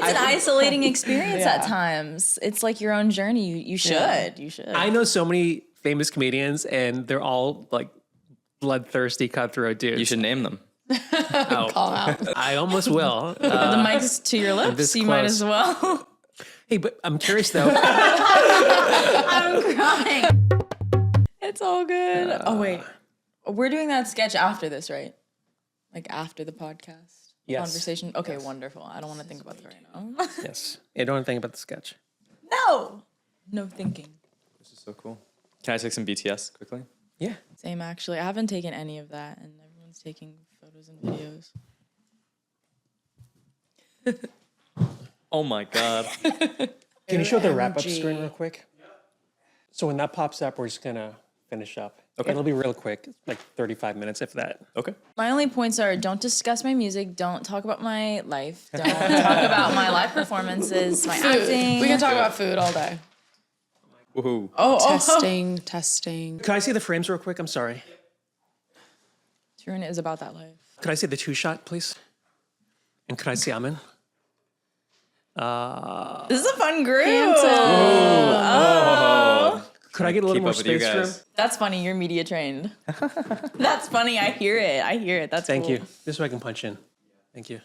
an isolating experience at times. It's like your own journey. You should. You should. I know so many famous comedians, and they're all like bloodthirsty, cutthroat dudes. You should name them. Call out. I almost will. The mic's to your lips. You might as well. Hey, but I'm curious though. I'm crying. It's all good. Oh wait, we're doing that sketch after this, right? Like after the podcast conversation. Okay, wonderful. I don't want to think about that right now. Yes. I don't think about the sketch. No thinking. This is so cool. Can I take some BTS quickly? Yeah. Same actually. I haven't taken any of that, and everyone's taking photos and videos. Oh my God. Can you show the wrap-up screen real quick? So when that pops up, we're just going to finish up. Okay. It'll be real quick, like 35 minutes, if that. Okay. My only points are: don't discuss my music, don't talk about my life, don't talk about my live performances, my acting. We can talk about food all day. Woohoo. Testing. Can I see the frames real quick? I'm sorry. Tarun is about that life. Could I see the 2-shot, please? And could I see Aman? This is a fun group. Could I get a little more Keep up with you space for him? guys. That's funny. You're media trained. That's funny. I hear it. That's Thank cool. you. This is where I can punch in. Thank you.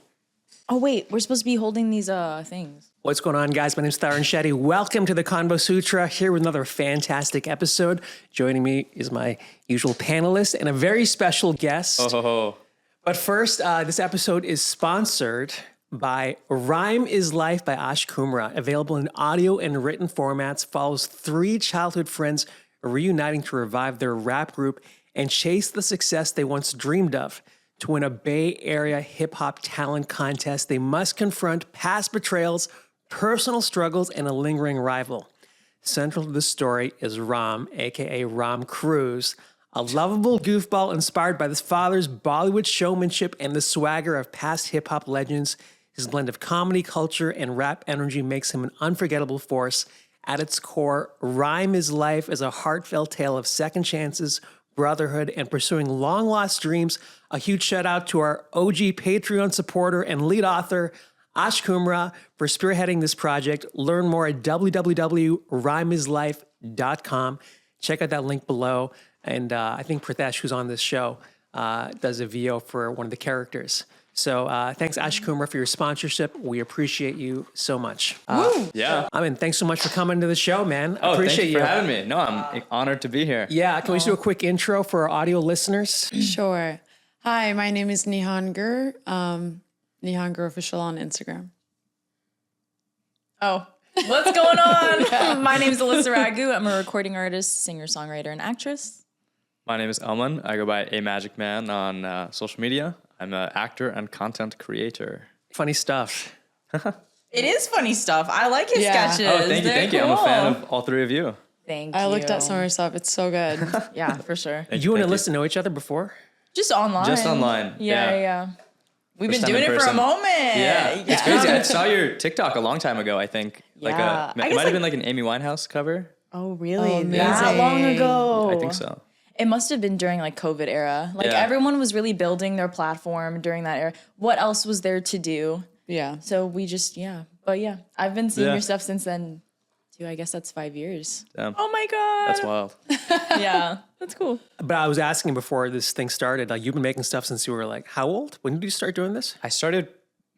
Oh wait, we're supposed to be holding these things. What's going on, guys? My name's Tarun Shetty. Welcome to the CONVO Sutra, here with another fantastic episode. Joining me is my usual panelist and a very special guest. Oh. But first, this episode is sponsored by Rhyme is Life by Ash Kumra, available in audio and written formats, follows 3 childhood friends reuniting to revive their rap group and chase the success they once dreamed of. To win a Bay Area hip-hop talent contest, they must confront past betrayals, personal struggles, and a lingering rival. Central to the story is Ram, aka Ram Cruz, a lovable goofball inspired by his father's Bollywood showmanship and the swagger of past hip-hop legends. His blend of comedy, culture, and rap energy makes him an unforgettable force. At its core, Rhyme is Life is a heartfelt tale of second chances, brotherhood, and pursuing long-lost dreams. A huge shout-out to our OG Patreon supporter and lead author, Ash Kumra, for spearheading this project. Learn more at www.rhymeislife.com. Check out that link below. And I think Pratesh, who's on this show, does a VO for one of the characters. So thanks, Ash Kumra, for your sponsorship. We appreciate you so much. Yeah. I mean, thanks so much for coming to the show, man. Oh, Appreciate thank you for having me. No, I'm honored to be here. Yeah, can we just do a quick intro for our audio listeners? Sure. Hi, my name is Nihan Gur. Nihan Gur Official on Instagram. Oh, what's going on? My name is Alyssa Raghu. I'm a recording artist, singer, songwriter, and actress. My name is Aman. I go by A Magic Man on social media. I'm an actor and content creator. Funny stuff. It is funny stuff. I like his sketches. Oh, thank you. They're I'm a cool. fan of all 3 of you. Thank you. I looked at some of your stuff. It's so good. Yeah, for sure. You and Alyssa know each other before? Just online. Just online. Yeah. We've First been time doing in it for a person. moment. Yeah, it's crazy. I saw your TikTok a long time ago, I think. Like Yeah. it might have been like an Amy Winehouse cover. Oh, really? Oh, That amazing. long ago? I think so. It must have been during like COVID era. Like Yeah. everyone was really building their platform during that era. What else was there to do? Yeah. So we just, But yeah, I've been seeing Yeah. your stuff since then too. I guess that's 5 years. Damn. Oh my God. That's wild. Yeah, that's cool. But I was asking before this thing started, like you've been making stuff since you were like, how old? When did you start doing this? I started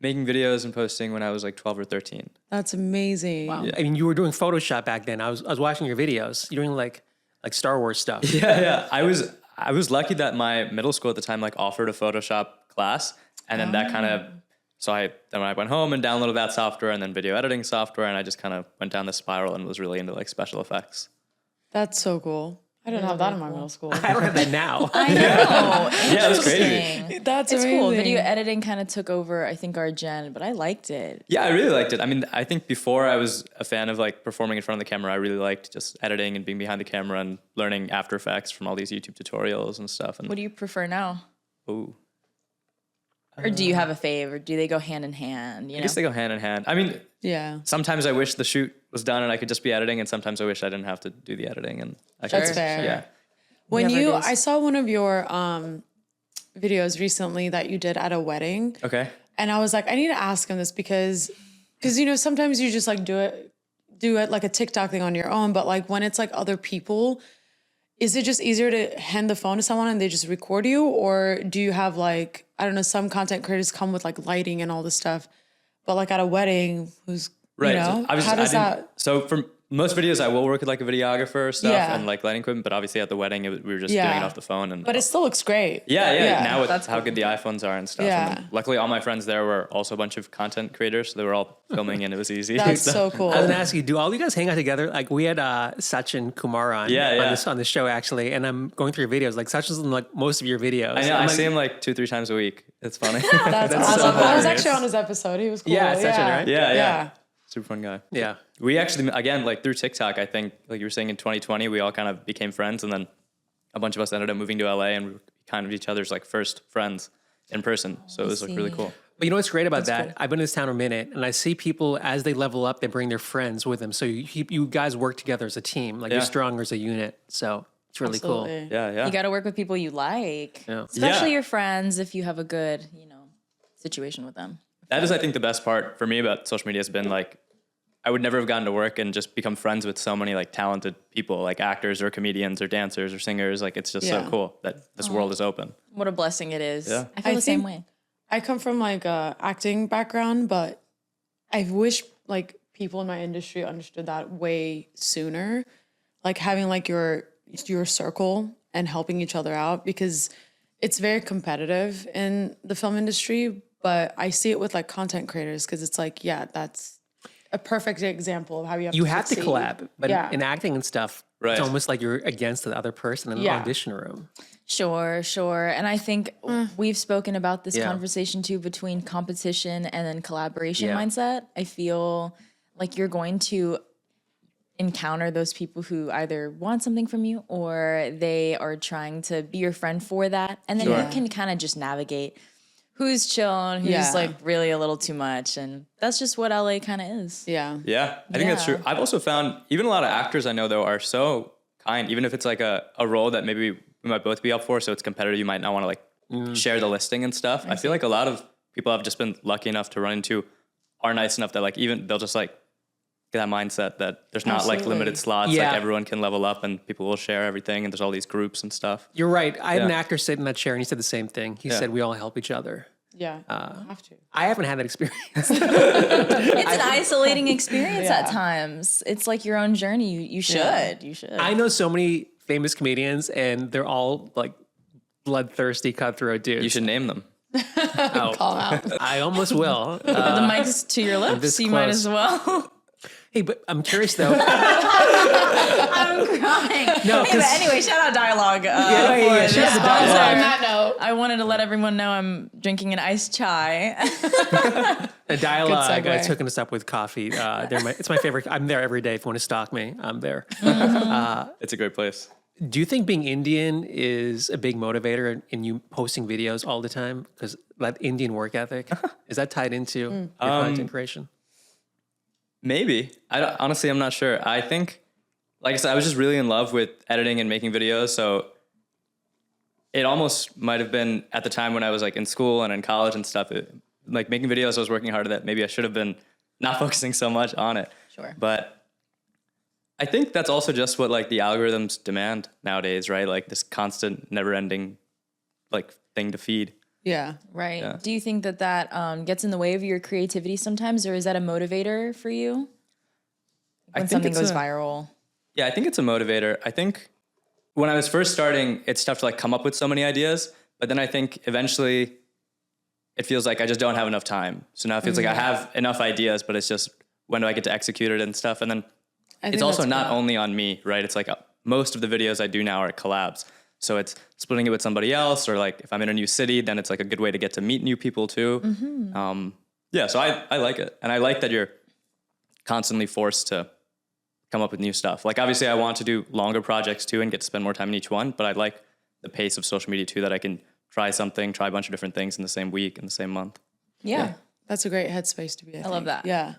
making videos and posting when I was like 12 or 13. That's amazing. Wow. I mean, you were doing Photoshop back then. I was watching your videos. You're doing like Star Wars stuff. Yeah. I was lucky that my middle school at the time like offered a Photoshop class, and then that kind of then I went home and downloaded that software and then video editing software, and I just kind of went down this spiral and was really into like special effects. That's so cool. I didn't have that in my middle school. I don't have that now. I know. Yeah, it was crazy. Interesting. That's It's amazing. cool. Video editing kind of took over, I think, our gen, but I liked it. Yeah, I really liked it. I mean, I think before I was a fan of like performing in front of the camera, I really liked just editing and being behind the camera and learning After Effects from all these YouTube tutorials and stuff. And What do you prefer now? ooh, Or do you have a fave, or do they go hand in hand? You I know? guess they go hand in hand. I mean, Yeah. sometimes I wish the shoot was done and I could just be editing, and sometimes I wish I didn't have to do the editing. And I could, That's fair. Yeah. When Whatever it is. I saw one of your videos recently that you did at a wedding, Okay. and I was like, I need to ask him this because Because, sometimes you just like do it like a TikTok thing on your own. But like when it's like other people, is it just easier to hand the phone to someone and they just record you? Or do you have like, I don't know, some content creators come with like lighting and all this stuff, but like at a wedding, who's, Right. how does that? So for most videos, I will work with like a videographer or stuff Yeah. and like lighting equipment. But obviously at the wedding, we were just doing it off the phone. And But it still looks great. yeah. Now with how good the iPhones are and stuff. Yeah. And then luckily, all my friends there were also a bunch of content creators. So they were all filming and it was easy. That's so cool. I was gonna ask you, do all you guys hang out together? Like we had Sachin Kumar on on the show actually, and I'm going through your videos. Like Sachin's in like most of your videos. I know. I see him like 2-3 times a week. It's funny. That's awesome. so I was hilarious. actually on his episode. He was cool. Yeah, Sachin, right? Yeah. Super fun guy. Yeah. We actually, again, like through TikTok, I think, like you were saying in 2020, we all kind of became friends. And then a bunch of us ended up moving to LA and we were kind of each other's like first friends in person. So it was like really cool. But you know what's great about that? I've been in this town a minute, and I see people as they level up, they bring their friends with them. So you guys work together as a team, like you're stronger as a unit. So it's really cool. Yeah. You got to work with people you like, especially your friends if you have a good, situation with them. That is, I think, the best part for me about social media has been like, I would never have gotten to work and just become friends with so many like talented people, like actors or comedians or dancers or singers. Like it's just so cool that this world is open. What a blessing it is. Yeah. I feel the same way. I come from like a acting background, but I wish like people in my industry understood that way sooner. Like having like your circle and helping each other out, because it's very competitive in the film industry. But I see it with like content creators because it's like, that's a perfect example of how you have to to collab, but in acting and stuff, Right. it's almost like you're against the other person in the audition room. Sure. And I think we've spoken about this conversation too between competition and then collaboration mindset. I feel like you're going to encounter those people who either want something from you or they are trying to be your friend for that. And then you can kind of just navigate who's chill and who's like really a little too much. And that's just what LA kind of is. Yeah, I think that's true. I've also found even a lot of actors I know though are so kind, even if it's like a role that maybe we might both be up for. So it's competitive. You might not want to like share the listing and stuff. I feel like a lot of people have just been lucky enough to run into are nice enough that like even they'll just like get that mindset that there's not like limited slots. Like everyone can level up and people will share everything. And there's all these groups and stuff. You're right. I had an actor sit in that chair and he said the same thing. He said, we all help each other. Yeah, you have to. I haven't had that experience. It's an isolating experience at times. It's like your own journey. You should. You should. I know so many famous comedians and they're all like bloodthirsty, cutthroat dudes. You should name them. Call out. I almost will. the mic's to your lips. You might as well. Hey, but I'm curious though. I'm crying. No, but anyway, shout out Dialogue. shout out to sponsor. Dialogue. On that note, I wanted to let everyone know I'm drinking an iced chai. A Dialogue Good segue. hooking us up with coffee. It's my favorite. I'm there every day. If you want to stalk me, I'm there. It's a great place. Do you think being Indian is a big motivator in you posting videos all the time? Because that Indian work ethic, is that tied into your content creation? Maybe. Honestly, I'm not sure. I think, like I said, I was just really in love with editing and making videos. So it almost might have been at the time when I was like in school and in college and stuff, like making videos, I was working hard at that. Maybe I should have been not focusing so much on it. Sure. But I think that's also just what like the algorithms demand nowadays, right? Like this constant never ending like thing to feed. yeah. Right. Yeah. Do you think that gets in the way of your creativity sometimes, or is that a motivator for you when something goes viral? Yeah, I think it's a motivator. I think when I was first starting, it's tough to like come up with so many ideas. But then I think eventually it feels like I just don't have enough time. So now it feels like I have enough ideas, but it's just when do I get to execute it and stuff? And then it's also not only on me, right? It's like most of the videos I do now are collabs. So it's splitting it with somebody else, or like if I'm in a new city, then it's like a good way to get to meet new people too. So I like it. And I like that you're constantly forced to come up with new stuff. Like obviously I want to do longer projects too and get to spend more time in each one, but I like the pace of social media too, that I can try a bunch of different things in the same week, in the same month. Yeah. That's a great headspace to be in. I love that. Yeah.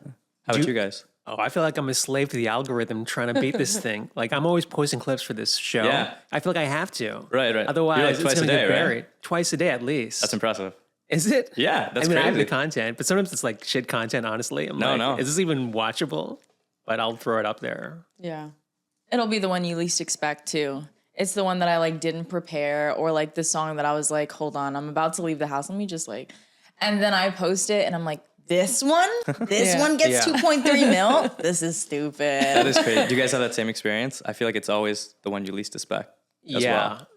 How about you guys? Oh, I feel like I'm a slave to the algorithm trying to beat this thing. Like I'm always posting clips for this show. Yeah. I feel like I have to. Right. Otherwise, You're like it's twice going a to day, get buried. right? Twice a day at least. That's impressive. Is it? Yeah, that's I have the crazy. content, but sometimes it's like shit content, honestly. I'm No. Is this even watchable? But I'll throw it up there. Yeah. It'll be the one you least expect too. It's the one that I like didn't prepare, or like the song that I was like, hold on, I'm about to leave the house. Let me just like, and then I post it and I'm like, this one gets 2.3 mil. This is stupid. That is crazy. Do you guys have that same experience? I feel like it's always the one you least expect. As well.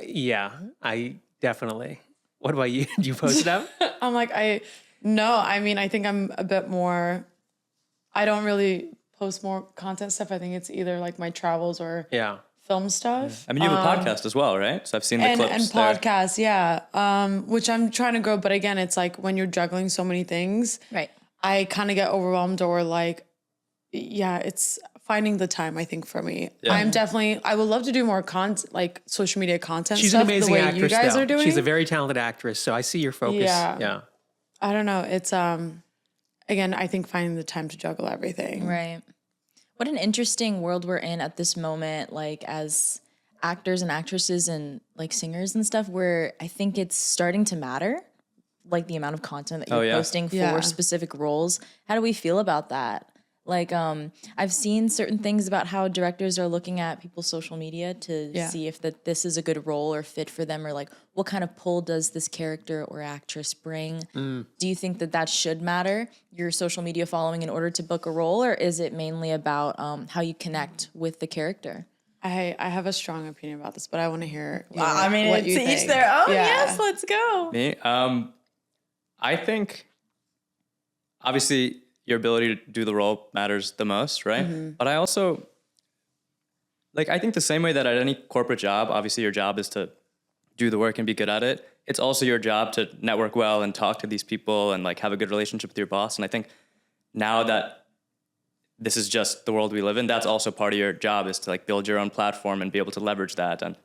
Yeah, I definitely. What about you? Do you post it up? I'm like, I think I'm a bit more, I don't really post more content stuff. I think it's either like my travels or film stuff. I mean, you have a podcast as well, right? So I've seen the clips and there. podcasts, which I'm trying to grow. But again, it's like when you're juggling so many things, Right. I kind of get overwhelmed or like, it's finding the time, I think, for me. Yeah. I would love to do more content, like social media content She's stuff, an amazing the way actress, you guys though. are doing. She's a very talented actress, so I see your focus. Yeah. I don't know. It's, again, I think finding the time to juggle everything. Right. What an interesting world we're in at this moment, like as actors and actresses and like singers and stuff, where I think it's starting to matter, like the amount of content that you're posting for specific roles. How do we feel about that? Like, I've seen certain things about how directors are looking at people's social media to see if this is a good role or fit for them, or like what kind of pull does this character or actress bring? Do you think that should matter, your social media following, in order to book a role, or is it mainly about how you connect with the character? I have a strong opinion about this, but I want to hear what you think. Each their own. Yes, let's go. Me? I think obviously your ability to do the role matters the most, right? Mm-hmm. But I also, I think the same way that at any corporate job, obviously your job is to do the work and be good at it. It's also your job to network well and talk to these people and have a good relationship with your boss. And I think now that this is just the world we live in, that's also part of your job, is to build your own platform and be able to leverage that. And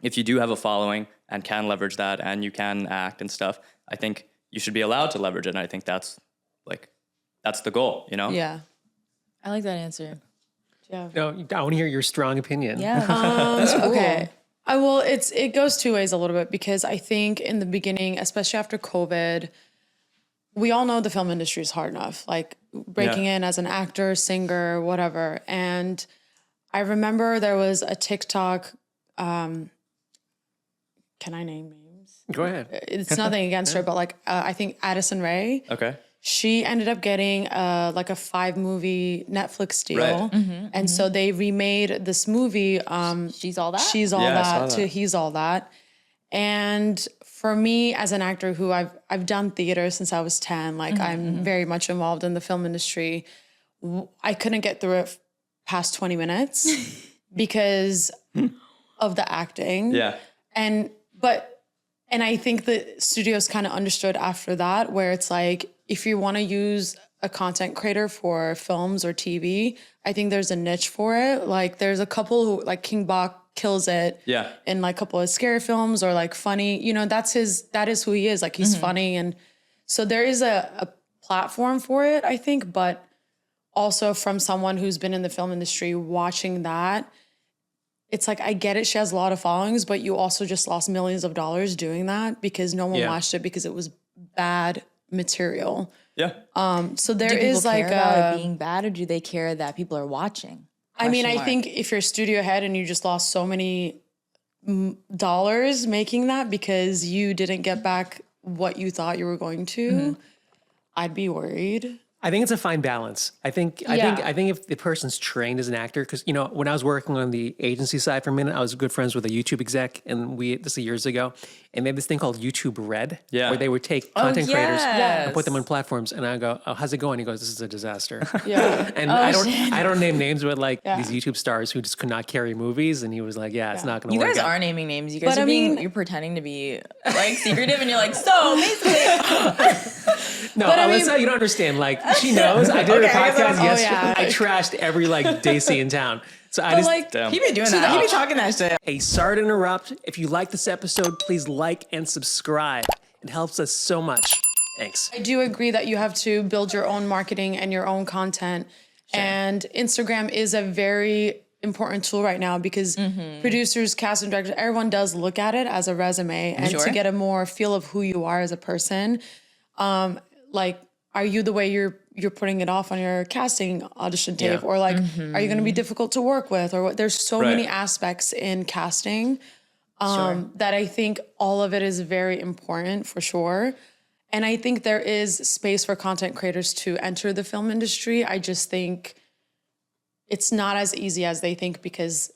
if you do have a following and can leverage that and you can act and stuff, I think you should be allowed to leverage it. And I think that's the goal, Yeah. I like that answer. Yeah. No, I want to hear your strong opinion. Yeah. That's cool. Okay. It goes two ways a little bit, because I think in the beginning, especially after COVID, we all know the film industry is hard enough, breaking in as an actor, singer, whatever. And I remember there was a TikTok, can I name names? Go ahead. It's nothing against her, but I think Addison Rae. Okay. She ended up getting a 5-movie Netflix deal. Right. Mm-hmm, and so they remade this movie. She's All That? She's All That to He's All That. And for me as an actor who I've done theater since I was 10, I'm very much involved in the film industry. I couldn't get through it past 20 minutes because of the acting. Yeah. And I think the studios kind of understood after that, where it's if you want to use a content creator for films or TV, I think there's a niche for it. There's a couple who, King Bach kills it in a couple of scary films or funny, that is who he is. He's funny. And so there is a platform for it, I think, but also from someone who's been in the film industry watching that, it's I get it. She has a lot of followings, but you also just lost millions of dollars doing that because no one watched it because it was bad material. Yeah. So there do people is care about it being bad, or do they care that people are watching? I think if you're a studio head and you just lost so many dollars making that because you didn't get back what you thought you were going to, I'd be worried. I think it's a fine balance. I think if the person's trained as an actor, because when I was working on the agency side for a minute, I was good friends with a YouTube exec, and this is years ago, and they had this thing called YouTube Red, where they would take content creators and put them on platforms, and I go, "Oh, how's it going?" He goes, "This is a disaster." Yeah, and I don't name names, but these YouTube stars who just could not carry movies, and he was like, "Yeah, it's not going to work." You guys are naming names. You guys are you're pretending to be secretive, and you're so basically. No, Alyssa, you don't understand. She knows. I did a podcast yesterday. I trashed every Desi in town. So I just he be doing that. He be talking that shit. Hey, sorry to interrupt. If you like this episode, please like and subscribe. It helps us so much. Thanks. I do agree that you have to build your own marketing and your own content. Sure. And Instagram is a very important tool right now because producers, casting directors, everyone does look at it as a resume and to get a more feel of who you are as a person. Like, are you the way you're putting it off on your casting audition tape, or like, are you going to be difficult to work with, or what? There's so many aspects in casting that I think all of it is very important for sure. And I think there is space for content creators to enter the film industry. I just think it's not as easy as they think because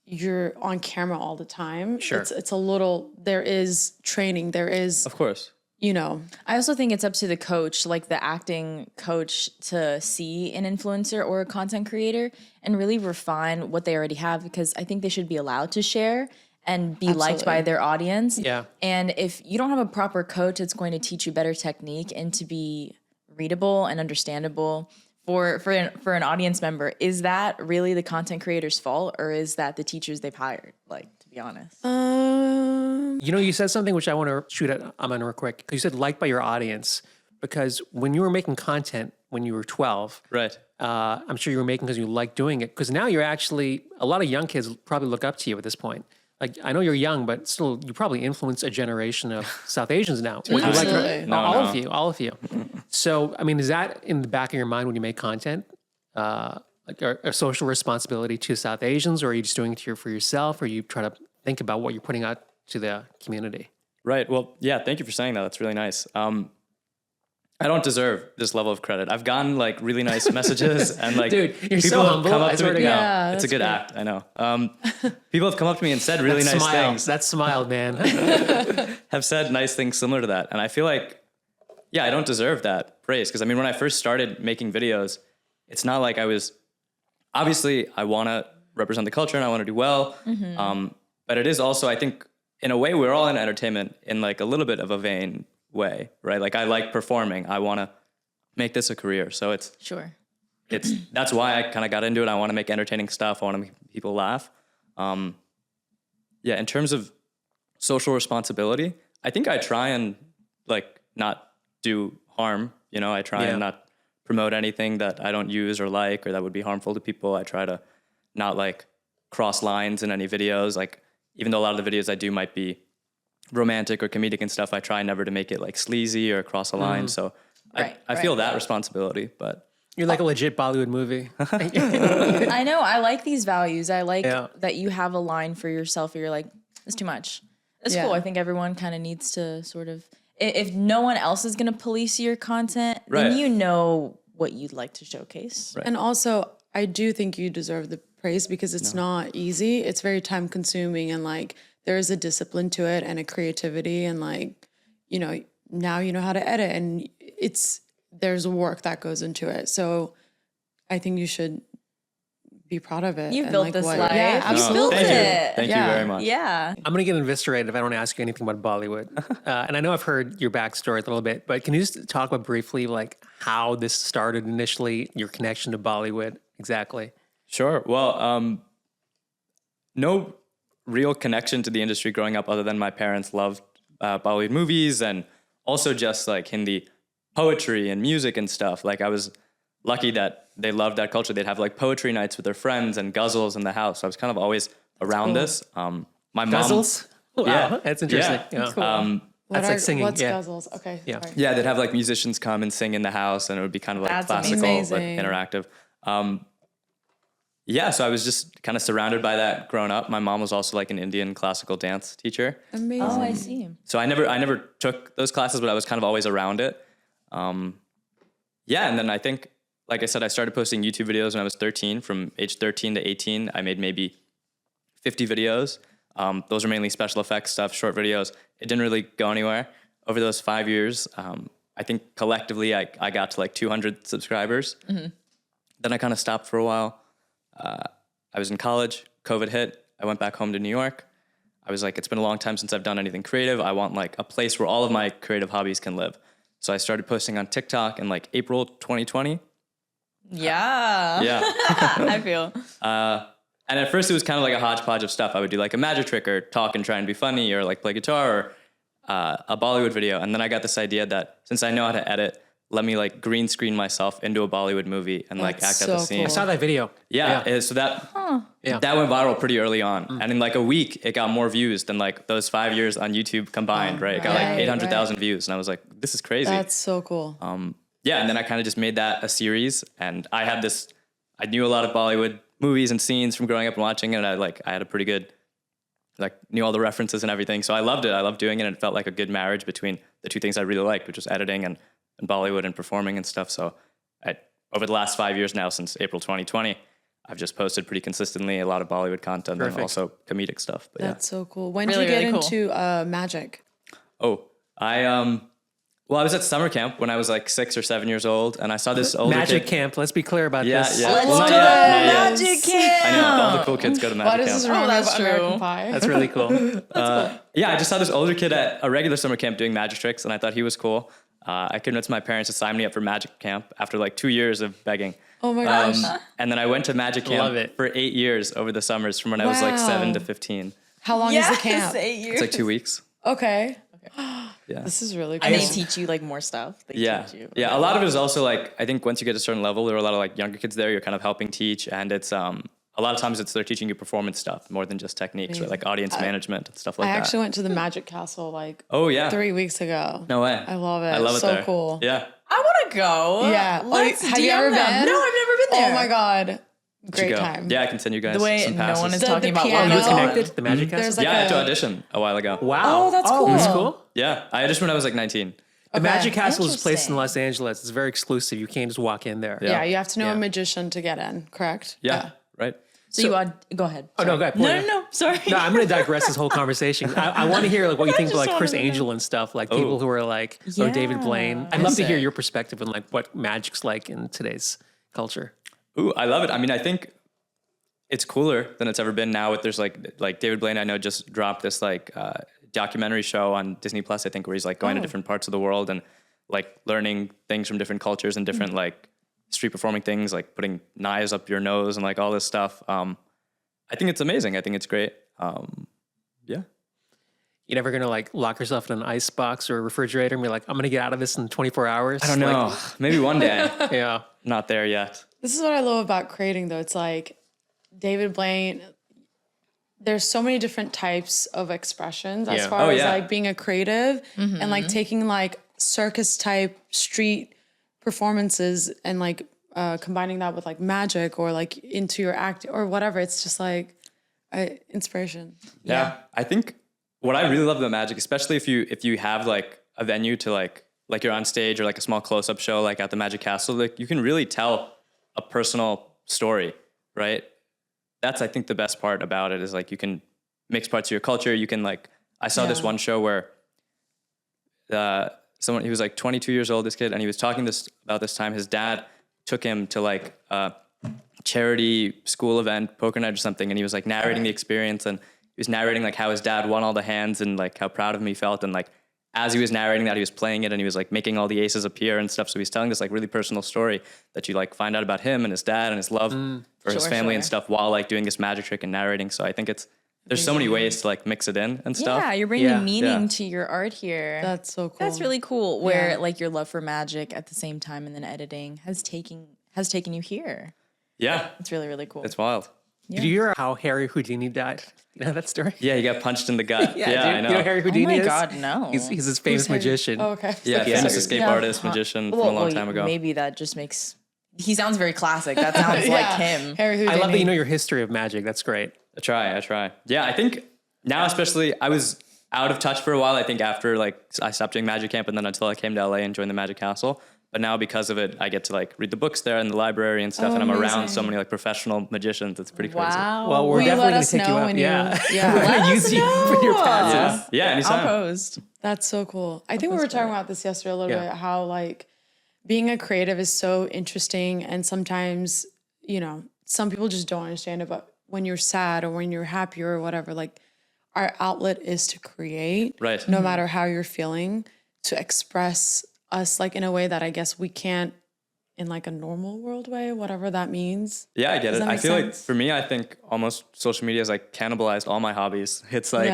you're on camera all the time. Sure. It's a little, there is training, there is, Of course. you know. I also think it's up to the coach, like the acting coach, to see an influencer or a content creator and really refine what they already have, because I think they should be allowed to share and be liked by their audience. Yeah. And if you don't have a proper coach, it's going to teach you better technique and to be readable and understandable for an audience member. Is that really the content creator's fault, or is that the teachers they've hired? Like, to be honest. You know, you said something which I want to shoot at Aman real quick. You said liked by your audience, because when you were making content when you were 12, Right. I'm sure you were making because you liked doing it. Because now you're actually, a lot of young kids probably look up to you at this point. Like, I know you're young, but still, you probably influence a generation of South Asians now. What you Absolutely. all of you. So, I mean, is that in the back of your mind when you make content? Like a social responsibility to South Asians, or are you just doing it for yourself, or you try to think about what you're putting out to the community? Right. Well, yeah, thank you for saying that. That's really nice. I don't deserve this level of credit. I've gotten like really nice messages and like, Dude, you're people so have humble. come up I to swear me. to God. Yeah, It's a that's good great. act. I know. People have come up to me and said really nice things. That smile, man. Have said nice things similar to that. And I feel like, yeah, I don't deserve that praise. Because I mean, when I first started making videos, it's not like I was, obviously I want to represent the culture and I want to do well. But it is also, I think, in a way, we're all in entertainment in like a little bit of a vain way, right? Like, I like performing. I want to make this a career. So it's that's why I kind of got into it. I want to make entertaining stuff. I want to make people laugh. Yeah, in terms of social responsibility, I think I try and like not do harm. You know, I try and not promote anything that I don't use or like, or that would be harmful to people. I try to not like cross lines in any videos. Like, even though a lot of the videos I do might be romantic or comedic and stuff, I try never to make it like sleazy or cross a line. So I feel that responsibility, but You're like a legit Bollywood movie. I know. I like these values. I like that you have a line for yourself where you're like, it's too much. It's cool. I think everyone kind of needs to sort of, if no one else is going to police your content, then you know what you'd like to showcase. And also, I do think you deserve the praise because it's not easy. It's very time consuming, and like there is a discipline to it and a creativity, and like, you know, now you know how to edit, and there's work that goes into it. So I think you should be proud of it. You've and built like this life. Yeah, You absolutely. built it. Thank you very much. Yeah. I'm going to get eviscerated if I don't ask you anything about Bollywood. And I know I've heard your backstory a little bit, but can you just talk about briefly like how this started initially, your connection to Bollywood exactly? Sure. Well, no real connection to the industry growing up other than my parents loved Bollywood movies and also just like Hindi poetry and music and stuff. Like, I was lucky that they loved that culture. They'd have like poetry nights with their friends and ghazals in the house. So I was kind of always around this. My mom. Ghazals? Wow, Yeah. that's interesting. Yeah. Yeah. That's like singing. What's Yeah. guzzles? Okay. Yeah. sorry. Yeah, they'd have like musicians come and sing in the house, and it would be kind of like That's classical but amazing. interactive. Yeah, so I was just kind of surrounded by that growing up. My mom was also like an Indian classical dance teacher. Amazing. Oh, I see. So I never took those classes, but I was kind of always around it. Yeah, and then I think, like I said, I started posting YouTube videos when I was 13. From age 13 to 18, I made maybe 50 videos. Those are mainly special effects stuff, short videos. It didn't really go anywhere. Over those 5 years, I think collectively I got to like 200 subscribers. Then I kind of stopped for a while. I was in college, COVID hit. I went back home to New York. I was like, it's been a long time since I've done anything creative. I want like a place where all of my creative hobbies can live. So I started posting on TikTok in like April 2020. Yeah. Yeah. I feel. And at first it was kind of like a hodgepodge of stuff. I would do like a magic trick or talk and try and be funny or like play guitar or a Bollywood video. And then I got this idea that since I know how to edit let me like green screen myself into a Bollywood movie and like act out the scene. I saw that video. So that went viral pretty early on. And in like a week, it got more views than like those 5 years on YouTube combined, right? It got like 800,000 views. And I was like, this is crazy. That's so cool. And then I kind of just made that a series. And I knew a lot of Bollywood movies and scenes from growing up and watching it. And I had a pretty good, like knew all the references and everything. So I loved it. I loved doing it. And it felt like a good marriage between the two things I really liked, which was editing and Bollywood and performing and stuff. So over the last 5 years now, since April 2020, I've just posted pretty consistently a lot of Bollywood content and also comedic stuff. But That's so cool. When did you get into magic? I was at summer camp when I was like 6 or 7 years old, and I saw this older magic kid. camp. Let's be clear about this. Yeah. Let's Not do yet. magic camp. I know, all the cool kids go to magic Why does camp. this remind me of that's American true. Pie? That's really cool. I just saw this older kid at a regular summer camp doing magic tricks, and I thought he was cool. I convinced my parents to sign me up for magic camp after like 2 years of begging. Oh my gosh. And then I went to magic Love camp it. for 8 years over the summers from when I was like 7 Wow. to 15. How long is the camp? 8 years. It's like 2 weeks. Okay. Yeah. This is really cool. And they teach you like more stuff. They teach you. Yeah. A lot of it is also like, I think once you get to a certain level, there are a lot of like younger kids there you're kind of helping teach. And it's, a lot of times they're teaching you performance stuff more than just techniques, right? Like audience management and stuff like I that. actually went to the Magic Castle like Oh yeah. 3 weeks ago. No way. I love it. I love it So there. cool. Yeah. I want to go. Yeah. Let's Have you DM ever them. been? No, I've never been there. Oh my God. Should Great go. time. Yeah, I can send you guys The way some no passes. one is The talking about piano. You were what connected to the magic castle? There's like Yeah, I had to a, audition a while ago. Wow. Oh, that's cool. That's cool. Yeah, I auditioned when I was like 19. The Magic Castle is a place in Interesting. Los Angeles. It's very exclusive. You can't just walk in there. yeah, you have to know Yeah. a magician to get in, correct? Yeah, right. So you go ahead. Oh, no, go ahead. No. Sorry. No, I'm going to digress this whole conversation. I want to hear like what you think of just like Chris wanted to know. Angel and stuff, like people who are like, or David Blaine. I'd love to hear your perspective on like what magic's like in today's culture. Ooh, I love it. I mean, I think it's cooler than it's ever been now. There's like David Blaine, I know, just dropped this like documentary show on Disney Plus, I think, where he's like going to different parts of the world and like learning things from different cultures and different like street performing things, like putting knives up your nose and like all this stuff. I think it's amazing. I think it's great. Yeah. You're never going to like lock yourself in an ice box or a refrigerator and be like, I'm going to get out of this in 24 hours. I don't know. Maybe one day. Yeah. Not there yet. This is what I love about creating, though. It's like David Blaine, there's so many different types of expressions as far as like being a creative and like taking like circus type street performances and like combining that with like magic or like into your act or whatever. It's just like inspiration. Yeah. I think what I really love about magic, especially if you have like a venue to like you're on stage or like a small close-up show like at the Magic Castle, like you can really tell a personal story, right? That's I think the best part about it is like you can mix parts of your culture. You can like I saw this one show where he was like 22 years old, this kid, and he was talking about this time his dad took him to like a charity school event, poker night or something, and he was like narrating the experience, and he was narrating like how his dad won all the hands and like how proud of him he felt, and like as he was narrating that, he was playing it and he was like making all the aces appear and stuff. So he's telling this like really personal story that you like find out about him and his dad and his love for his family and stuff while like doing this magic trick and narrating. So I think there's so many ways to like mix it in and stuff. Yeah, you're bringing meaning to your art here. That's so cool. That's really cool. Where like your love for magic at the same time and then editing has taken you here. Yeah. It's really, really cool. It's wild. Did you hear how Harry Houdini died? You know that story? Yeah, he got punched in the gut. dude. I know. You know who Harry Houdini is? God, no. He's this famous magician. Oh, okay. Yeah, famous escape artist, magician from a long time ago. Maybe that just makes... He sounds very classic. That sounds like him. Harry Houdini. I love that you know your history of magic. That's great. I try. Yeah, I think now especially, I was out of touch for a while. I think after like I stopped doing Magic Camp and then until I came to LA and joined the Magic Castle. But now because of it, I get to like read the books there in the library and stuff. And I'm around so many like professional magicians. It's pretty crazy. Wow. Well, we're Will you definitely let going us to take you know up. when Yeah. yeah. We're going to use you for your passes. Yeah, anytime. I'll post. That's so cool. I think we were talking about this yesterday a little bit, how like being a creative is so interesting. And sometimes, you know, some people just don't understand it, but when you're sad or when you're happy or whatever, like our outlet is to create, Right. no matter how you're feeling, to express us like in a way that I guess we can't in like a normal world way, whatever that means. Yeah, I get Does it. that I make feel like sense? for me, I think almost social media has like cannibalized all my hobbies. It's like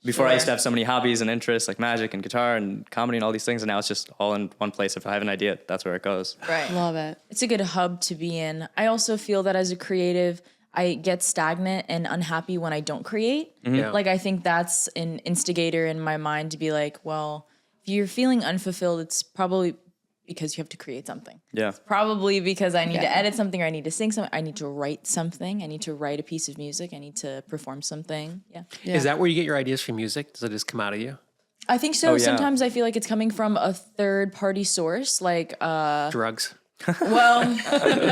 before I used to have so many hobbies and interests like magic and guitar and comedy and all these things. And now it's just all in one place. If I have an idea, that's where it goes. Right. Love it. It's a good hub to be in. I also feel that as a creative, I get stagnant and unhappy when I don't create. Yeah. Like, I think that's an instigator in my mind to be like, well, if you're feeling unfulfilled, it's probably because you have to create something. Yeah. Probably because I need to edit something, or I need to sing something, I need to write something, I need to write a piece of music, I need to perform something. Yeah. Is that where you get your ideas for music? Does it just come out of you? I think so. Oh, yeah. Sometimes I feel like it's coming from a third party source, like Drugs. well,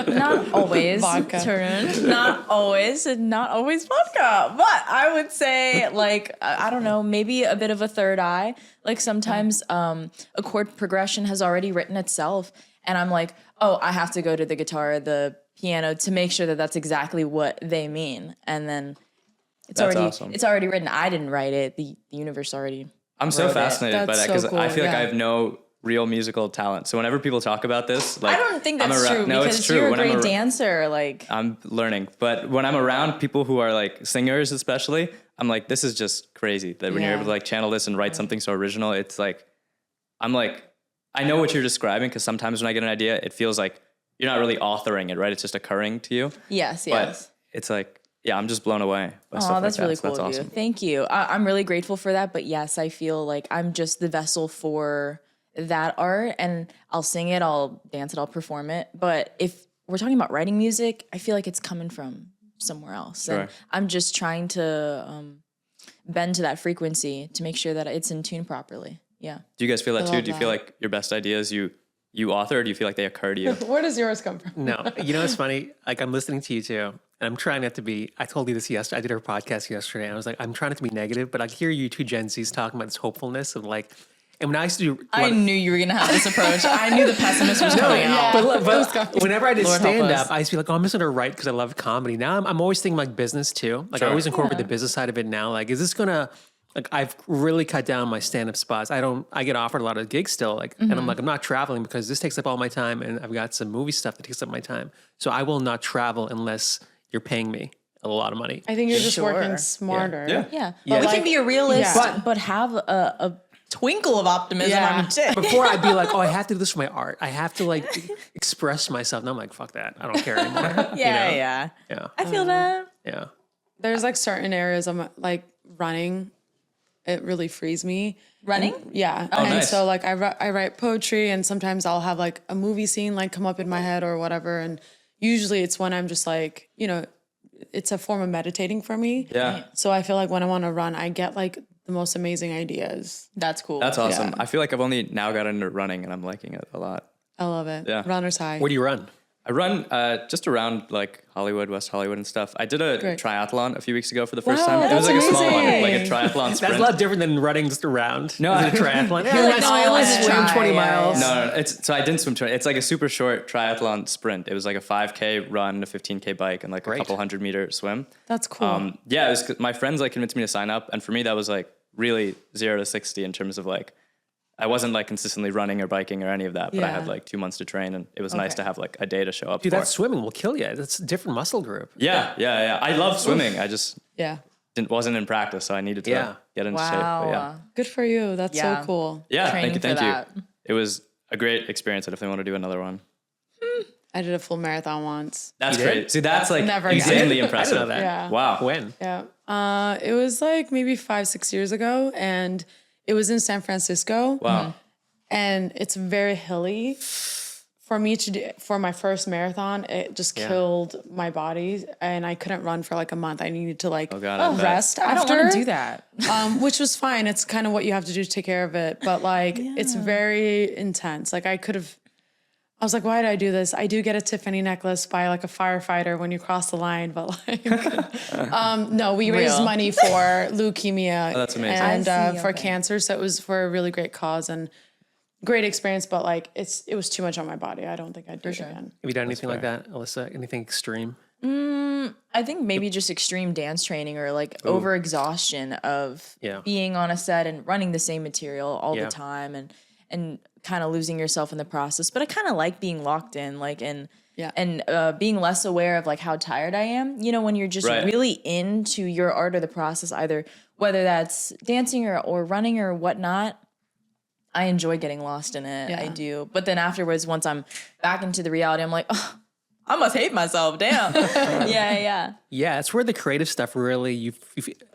not always. Vodka. Tarun. Not always vodka. But I would say, like, I don't know, maybe a bit of a third eye. Like, sometimes a chord progression has already written itself, and I'm like, oh, I have to go to the guitar, the piano to make sure that that's exactly what they mean, and then it's That's already awesome. it's already written. I didn't write it. The universe already. I'm so wrote it. fascinated by That's that because so cool, I feel like I yeah. have no real musical talent. So whenever people talk about this, like I don't think I'm that's true no, because it's true. you're a When I'm great dancer. Like, I'm learning, but when I'm around people who are like singers, especially, I'm like, this is just crazy. That when you're Yeah. able to like channel this and write something so original, it's like, I'm like, I know what you're describing because sometimes when I get an idea, it feels like you're not really authoring it, right? It's just occurring to you. yes. But it's like, yeah, I'm just blown away by stuff Oh, like that's that. really So cool that's of awesome. you. Thank you. I'm really grateful for that. But yes, I feel like I'm just the vessel for that art, and I'll sing it, I'll dance it, I'll perform it. But if we're talking about writing music, I feel like it's coming from somewhere else. Sure. And I'm just trying to bend to that frequency to make sure that it's in tune properly. Yeah. Do you guys feel that too? love Do you feel that. like your best ideas you author, or do you feel like they occur to you? Where does yours come from? No, you know what's funny? Like I'm listening to you too, and I'm trying not to be. I told you this yesterday. I did our podcast yesterday, and I was like, I'm trying not to be negative, but I hear you two Gen Zs talking about this hopefulness of like. And when I used to do, I knew you were going to have this approach. I knew the pessimist was coming out. but whenever I did Lord help stand us. up, I used to be like, oh, I'm just gonna write because I love comedy. Now I'm always thinking like business too. Like I Sure. always incorporate the business side of it now. Like, is this gonna? Like I've really cut down my stand up spots. I get offered a lot of gigs still. Like, and I'm like, I'm not traveling because this takes up all my time, and I've got some movie stuff that takes up my time. So I will not travel unless you're paying me a lot of money. I think you're just Sure. working smarter. Yeah. Yeah. Yeah. We Like- can be a realist, Yeah. but have a twinkle of optimism Yeah. on your tip. Before I'd be like, oh, I have to do this for my art. I have to like express myself. Now I'm like, fuck that. I don't care anymore. Yeah. Yeah. I feel that. Yeah. There's like certain areas I'm like running. It really frees me. Running? Yeah. Oh, and nice. so like I write poetry, and sometimes I'll have like a movie scene like come up in my head or whatever. And usually it's when I'm just like, it's a form of meditating for me. Yeah. So I feel like when I'm on a run, I get like the most amazing ideas. That's cool. That's awesome. Yeah. I feel like I've only now got into running and I'm liking it a lot. I love it. Yeah. Runner's high. Where do you run? I run just around like Hollywood, West Hollywood and stuff. I did a Great. triathlon a few weeks ago for the first Wow, time. It was that's like a small one, like a amazing. triathlon sprint. That's a lot different than running just around. No, Is it a triathlon. Yeah, like, no, I let's wanna swim try, 20 yeah, miles. No, so I didn't swim 20. It's like a super short triathlon sprint. It was like a 5K run, a 15K bike, and like Great. a couple 100-meter swim. That's cool. Yeah, it was, my friends like convinced me to sign up, and for me that was like really 0 to 60 in terms of like I wasn't like consistently running or biking or any of that, but I Yeah. had like 2 months to train, and it was nice Okay. to have like a day to show up Dude, for. that swimming will kill you. That's a different muscle group. Yeah. I love swimming. I just yeah. wasn't in practice, so I needed to Yeah. get into shape. But Wow. yeah, Good for you. That's Yeah. so cool. yeah. Training Thank for you. that. It was a great experience. I definitely want to do another one. I did a full marathon once. That's You did? great. See, that's like Never insanely again. impressive. I didn't know that. Yeah. Wow. When? Yeah. It was like maybe 5-6 years ago, and it was in San Francisco. Wow. And it's very hilly. For me to do for my first marathon, it just killed my body, and I couldn't run for like a month. I needed to like Oh God. I bet. rest I after. don't want to do that. Which was fine. It's kind of what you have to do to take care of it. But like, it's very intense. Like I was like, why did I do this? I do get a Tiffany necklace by like a firefighter when you cross the line, but like, no, we raised Real. money for leukemia. Oh, that's amazing. And I see, for okay. cancer. So it was for a really great cause and great experience, but like, it was too much on my body. I don't think I'd do it again. Have you done anything like that, Alyssa? Anything extreme? I think maybe just extreme dance training or like over exhaustion of Yeah. being on a set and running the same material all Yeah. the time and kind of losing yourself in the process. But I kind of like being locked in, like and being less aware of like how tired I am. You know, when you're just Right. really into your art or the process, either whether that's dancing or running or whatnot, I enjoy getting lost in it. Yeah. I do. But then afterwards, once I'm back into the reality, I'm like, oh, I must hate myself. Damn. Yeah. Yeah, it's where the creative stuff really,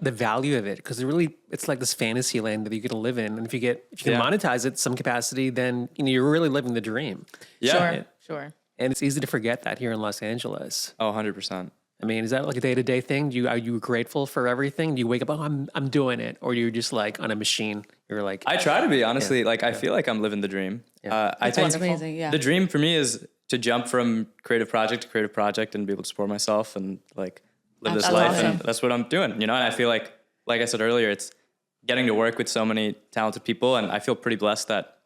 the value of it, because it's like this fantasy land that you get to live in. And if you can monetize it some capacity, then you're really living the dream. Yeah. Sure. And it's easy to forget that here in Los Angeles. Oh, 100%. I mean, is that like a day-to-day thing? Are you grateful for everything? Do you wake up, oh, I'm doing it? Or you're just like on a machine? You're like... I try to be, honestly. I feel like I'm living the dream. I think amazing, yeah. the dream for me is to jump from creative project to creative project and be able to support myself and like live this life. awesome. And that's what I'm doing, And I feel like I said earlier, it's getting to work with so many talented people. And I feel pretty blessed that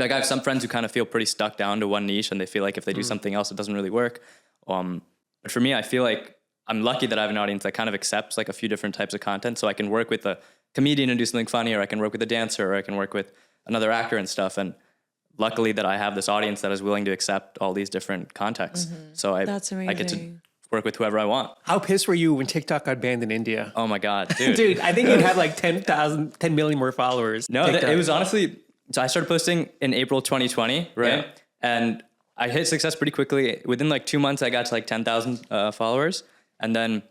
I have some friends who kind of feel pretty stuck down to one niche and they feel like if they do something else, it doesn't really work. But for me, I feel like I'm lucky that I have an audience that kind of accepts like a few different types of content. So I can work with a comedian and do something funny, or I can work with a dancer, or I can work with another actor and stuff. And luckily that I have this audience that is willing to accept all these different contexts. So I get to work with whoever I want. How pissed were you when TikTok got banned in India? Oh my God, dude. Dude, I think you'd have like 10 million more followers. No, it was honestly, so I started posting in April 2020, right? Yeah. And I hit success pretty quickly. Within like 2 months, I got to like 10,000 followers. And then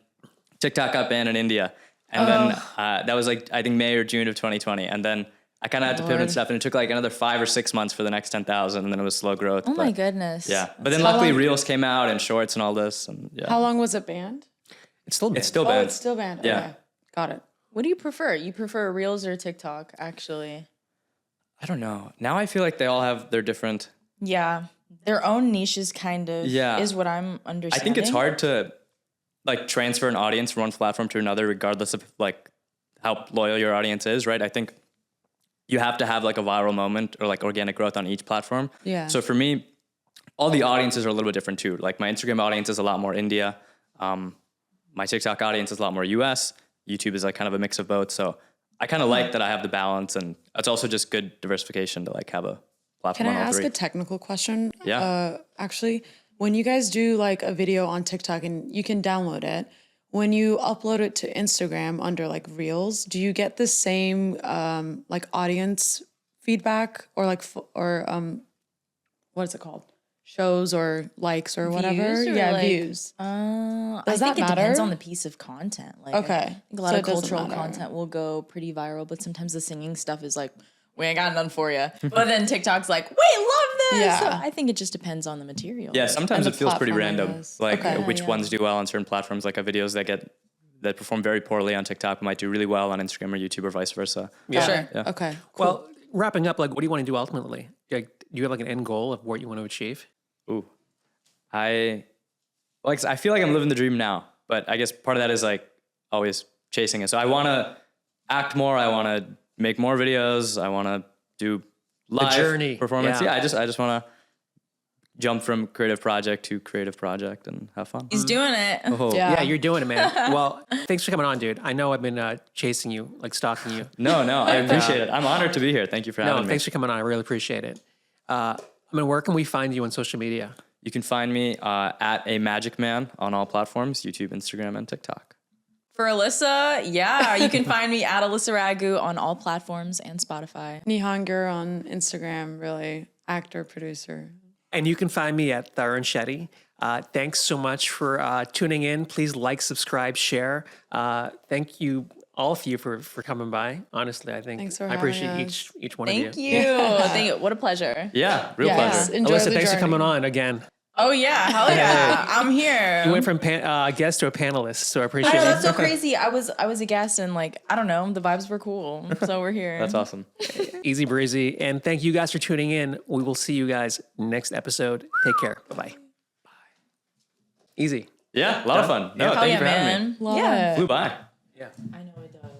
TikTok got banned in India. And then that was like, I think May or June of 2020. And then I kind of had to pivot and stuff. And it took like another 5 or 6 months for the next 10,000. And then it was slow growth. Oh my goodness. Yeah. But then luckily Reels came out and Shorts and all this. And yeah. How long was it banned? It's still banned. It's still Oh, banned. it's still banned. Yeah. Okay. Got it. What do you prefer? You prefer Reels or TikTok, actually? I don't know. Now I feel like they all have their different... Yeah. Their own niches kind of is what I'm understanding. I think it's hard to like transfer an audience from one platform to another, regardless of like how loyal your audience is, right? I think you have to have like a viral moment or like organic growth on each platform. Yeah. So for me, all the audiences are a little bit different too. Like my Instagram audience is a lot more India. My TikTok audience is a lot more US. YouTube is like kind of a mix of both. So I kind of like that I have the balance, and it's also just good diversification to like have a platform Can I on all ask three. a technical question? Yeah. Actually, when you guys do like a video on TikTok and you can download it, when you upload it to Instagram under like Reels, do you get the same like audience feedback or like what is it called? Shows or likes or whatever? Views or yeah, like- views. I Does think that it depends matter? on the piece of content. Like, Okay. I think a lot So of it doesn't cultural matter. content will go pretty viral, but sometimes the singing stuff is like, we ain't got none for you. But then TikTok's like, wait, love this. Yeah. So I think it just depends on the material. Yeah, sometimes And it the feels pretty platform, I random. guess. Like Okay. which Yeah. ones do well on certain platforms. Like videos that perform very poorly on TikTok might do really well on Instagram or YouTube or vice versa. Yeah. Sure. Yeah. Okay. Cool. Well, wrapping up, like, what do you want to do ultimately? Like, do you have like an end goal of what you want to achieve? Ooh, I feel like I'm living the dream now, but I guess part of that is like always chasing it. So I want to act more. I want to make more videos. I want to do live journey. performance. Yeah. Yeah, I just want to jump from creative project to creative project and have fun. He's doing it. Oh. Yeah, you're doing it, man. Well, thanks for coming on, dude. I know I've been chasing you, like stalking you. No, I appreciate it. I'm honored to be here. Thank you for having me. Thanks for coming on. I really appreciate it. I mean, where can we find you on social media? You can find me at a Magic Man on all platforms, YouTube, Instagram, and TikTok. For Alyssa, yeah, you can find me at Alyssa Raghu on all platforms and Spotify. Nihan Gur on Instagram, really actor, producer. And you can find me at Tarun Shetty. Thanks so much for tuning in. Please like, subscribe, share. Thank you, all of you, for coming by. Honestly, I think Thanks for I appreciate having us. each one Thank of you. you. Thank you. What a pleasure. Yeah, real Yes, pleasure. enjoy Alyssa, the thanks for journey. coming on again. Oh, yeah. Hell yeah. I'm here. You went from guest to a panelist, so I appreciate I know, it. that's so crazy. I was a guest and like, I don't know, the vibes were cool. So we're here. That's awesome. Easy breezy. And thank you guys for tuning in. We will see you guys next episode. Take care. Bye-bye. Bye. Easy. Yeah, a lot of fun. No, Hell thank yeah, you for having me. man. Love Yeah. it. Flew by. Yeah. I know it does.